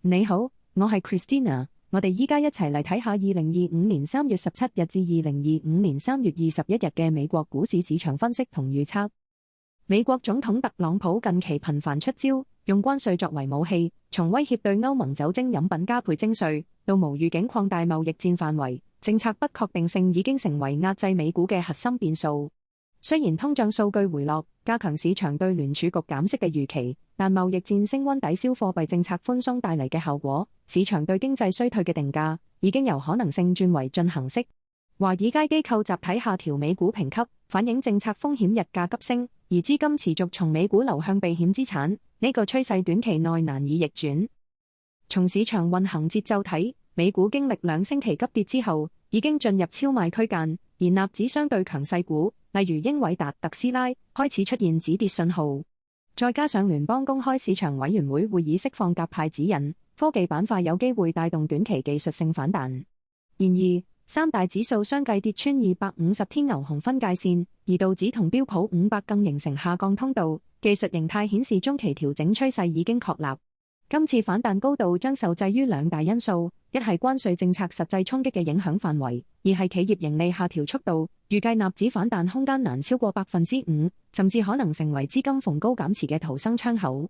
你好，我係 Christina，我哋依家一齊嚟睇下2025年3月17日至2025年3月21日嘅美國股市市場分析同預測。美國總統特朗普近期頻繁出招，用關稅作為武器，從威脅對歐盟酒精飲品加倍徵稅，到無預警擴大貿易戰範圍，政策不確定性已經成為壓制美股嘅核心變數。雖然通脹數據回落，加強市場對聯儲局減息嘅預期，但貿易戰升溫抵消貨幣政策寬鬆帶嚟嘅效果，市場對經濟衰退嘅定價已經由可能性轉為進行式。華爾街機構集體下調美股評級，反映政策風險日價急升，而資金持續從美股流向避險資產，呢個趨勢短期內難以逆轉。從市場運行節奏睇，美股經歷2星期急跌之後，已經進入超賣區間，而納指相對強勢股，例如英偉達、特斯拉，開始出現止跌信號。再加上聯邦公開市場委員會會議釋放鴿派指引，科技板塊有機會帶動短期技術性反彈。然而，三大指數相繼跌穿250天牛熊分界線，而道指同標普500更形成下降通道，技術形態顯示中期調整趨勢已經確立。今次反彈高度將受制於2大因素，一係關稅政策實際衝擊嘅影響範圍，二係企業盈利下調速度。預計納指反彈空間難超過5%，甚至可能成為資金逢高減持嘅逃生窗口。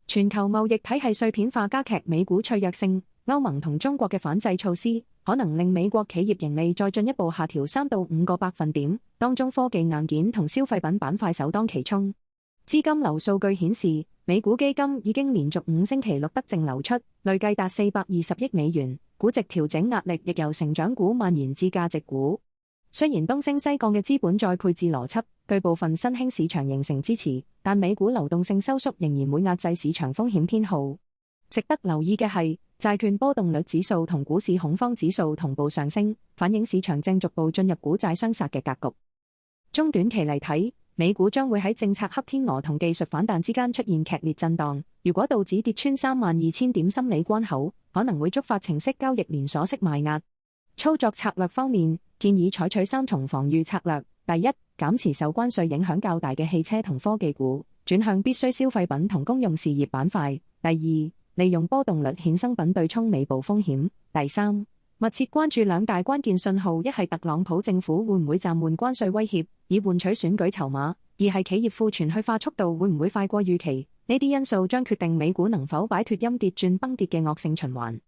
全球貿易體系碎片化加劇美股脆弱性，歐盟同中國嘅反制措施可能令美國企業盈利再進一步下調3到5個百分點，當中科技硬件同消費品板塊首當其衝。資金流數據顯示，美股基金已經連續5星期錄得淨流出，累計達420億美元，估值調整壓力亦由成長股蔓延至價值股。雖然東升西降嘅資本再配置邏輯據部分新興市場形成支持，但美股流動性收縮仍然會壓制市場風險偏好。值得留意嘅係，債券波動率指數同股市恐慌指數同步上升，反映市場正逐步進入股債雙殺嘅格局。中短期嚟睇，美股將會喺政策黑天鵝同技術反彈之間出現劇烈震盪。如果道指跌穿32000點心理關口，可能會觸發程式交易連鎖式賣壓。操作策略方面，建議採取3重防禦策略：第一，減持受關稅影響較大嘅汽車同科技股，轉向必需消費品同公用事業板塊；第二，利用波動率衍生品對沖尾部風險；第三，密切關注2大關鍵信號：一係特朗普政府會唔會暫緩關稅威脅，以換取選舉籌碼；二係企業庫存去化速度會唔會快過預期。呢啲因素將決定美股能否擺脫陰跌轉崩跌嘅惡性循環。